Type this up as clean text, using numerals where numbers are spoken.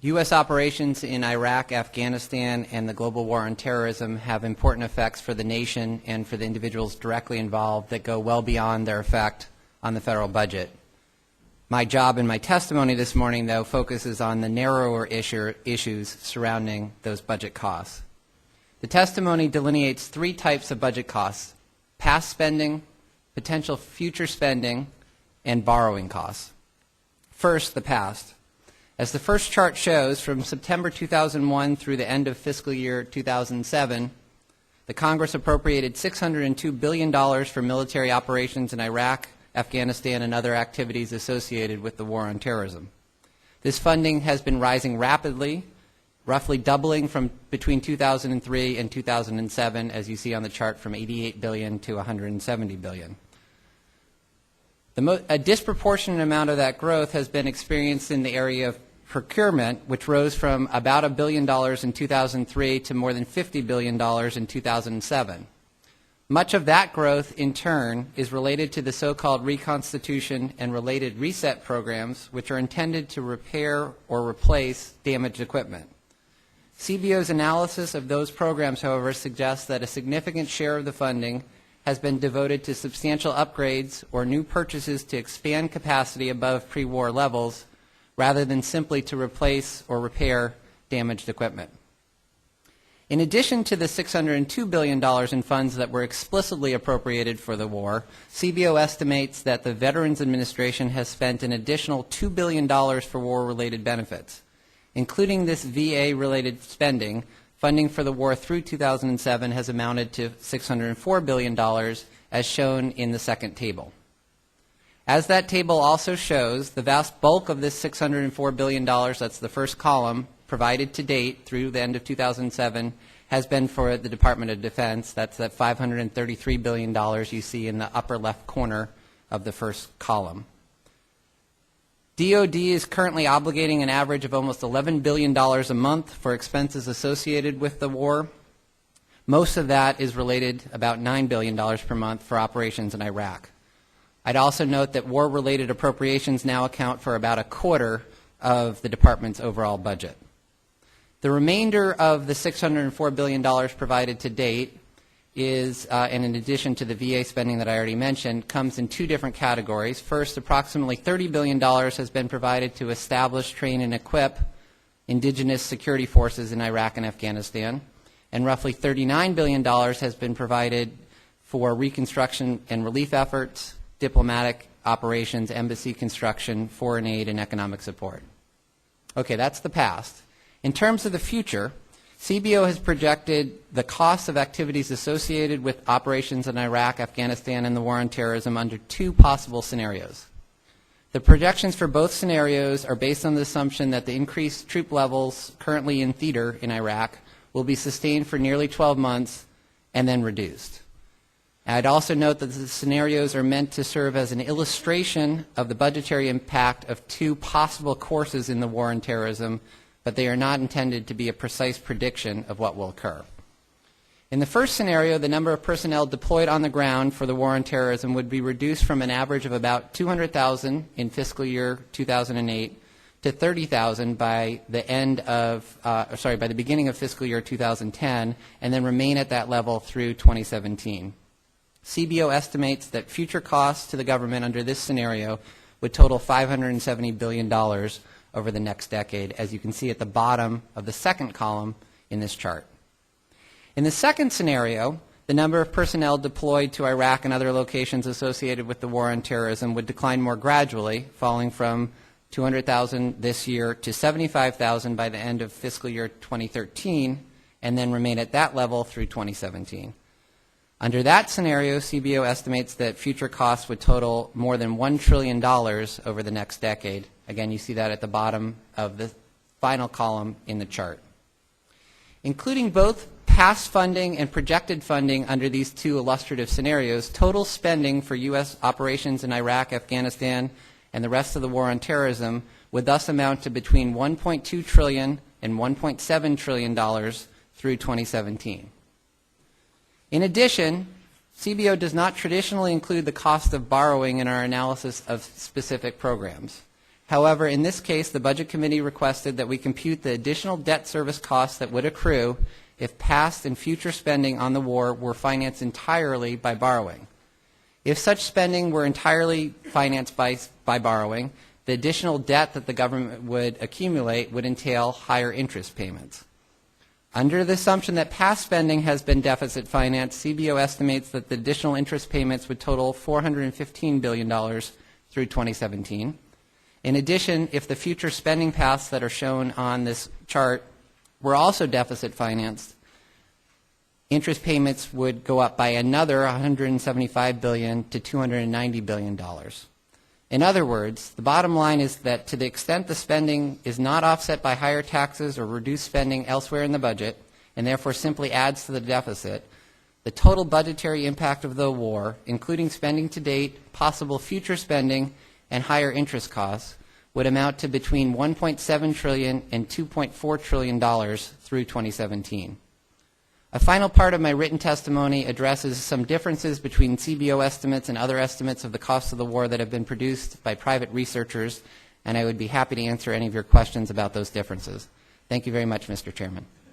U.S. operations in Iraq, Afghanistan, and the global war on terrorism have important effects for the nation and for the individuals directly involved that go well beyond their effect on the federal budget. My job in my testimony this morning, though, focuses on the narrower issues surrounding those budget costs. The testimony delineates three types of budget costs: past spending, potential future spending, and borrowing costs. First, the past. As the first chart shows, from September 2001 through the end of fiscal year 2007, the Congress appropriated $602 billion for military operations in Iraq, Afghanistan, and other activities associated with the war on terrorism. This funding has been rising rapidly, roughly doubling from between 2003 and 2007, as you see on the chart, from $88 billion to $170 billion. A disproportionate amount of that growth has been experienced in the area of procurement, which rose from about $1 billion in 2003 to more than $50 billion in 2007. Much of that growth, in turn, is related to the so-called reconstitution and related reset programs, which are intended to repair or replace damaged equipment. CBO's analysis of those programs, however, suggests that a significant share of the funding has been devoted to substantial upgrades or new purchases to expand capacity above pre-war levels, rather than simply to replace or repair damaged equipment. In addition to the $602 billion in funds that were explicitly appropriated for the war, CBO estimates that the Veterans Administration has spent an additional $2 billion for war-related benefits. Including this VA-related spending, funding for the war through 2007 has amounted to $604 billion, as shown in the second table. As that table also shows, the vast bulk of this $604 billion, that's the first column, provided to date through the end of 2007, has been for the Department of Defense. That's that $533 billion you see in the upper left corner of the first column. DoD is currently obligating an average of almost $11 billion a month for expenses associated with the war. Most of that is related, about $9 billion per month, for operations in Iraq. I'd also note that war-related appropriations now account for about a quarter of the department's overall budget. The remainder of the $604 billion provided to date is, and in addition to the VA spending that I already mentioned, comes in two different categories. First, approximately $30 billion has been provided to establish, train, and equip indigenous security forces in Iraq and Afghanistan, and roughly $39 billion has been provided for reconstruction and relief efforts, diplomatic operations, embassy construction, foreign aid, and economic support. Okay, that's the past. In terms of the future, CBO has projected the costs of activities associated with operations in Iraq, Afghanistan, and the war on terrorism under two possible scenarios. The projections for both scenarios are based on the assumption that the increased troop levels currently in theater in Iraq will be sustained for nearly 12 months and then reduced. I'd also note that the scenarios are meant to serve as an illustration of the budgetary impact of two possible courses in the war on terrorism, but they are not intended to be a precise prediction of what will occur. In the first scenario, the number of personnel deployed on the ground for the war on terrorism would be reduced from an average of about 200,000 in fiscal year 2008 to 30,000 by the by the beginning of fiscal year 2010, and then remain at that level through 2017. CBO estimates that future costs to the government under this scenario would total $570 billion over the next decade, as you can see at the bottom of the second column in this chart. In the second scenario, the number of personnel deployed to Iraq and other locations associated with the war on terrorism would decline more gradually, falling from 200,000 this year to 75,000 by the end of fiscal year 2013, and then remain at that level through 2017. Under that scenario, CBO estimates that future costs would total more than $1 trillion over the next decade. Again, you see that at the bottom of the final column in the chart. Including both past funding and projected funding under these two illustrative scenarios, total spending for U.S. operations in Iraq, Afghanistan, and the rest of the war on terrorism would thus amount to between $1.2 trillion and $1.7 trillion through 2017. In addition, CBO does not traditionally include the cost of borrowing in our analysis of specific programs. However, in this case, the Budget Committee requested that we compute the additional debt service costs that would accrue if past and future spending on the war were financed entirely by borrowing. If such spending were entirely financed by borrowing, the additional debt that the government would accumulate would entail higher interest payments. Under the assumption that past spending has been deficit financed, CBO estimates that the additional interest payments would total $415 billion through 2017. In addition, if the future spending paths that are shown on this chart were also deficit financed, interest payments would go up by another $175 billion to $290 billion. In other words, the bottom line is that to the extent the spending is not offset by higher taxes or reduced spending elsewhere in the budget, and therefore simply adds to the deficit, the total budgetary impact of the war, including spending to date, possible future spending, and higher interest costs, would amount to between $1.7 trillion and $2.4 trillion through 2017. A final part of my written testimony addresses some differences between CBO estimates and other estimates of the cost of the war that have been produced by private researchers, and I would be happy to answer any of your questions about those differences. Thank you very much, Mr. Chairman.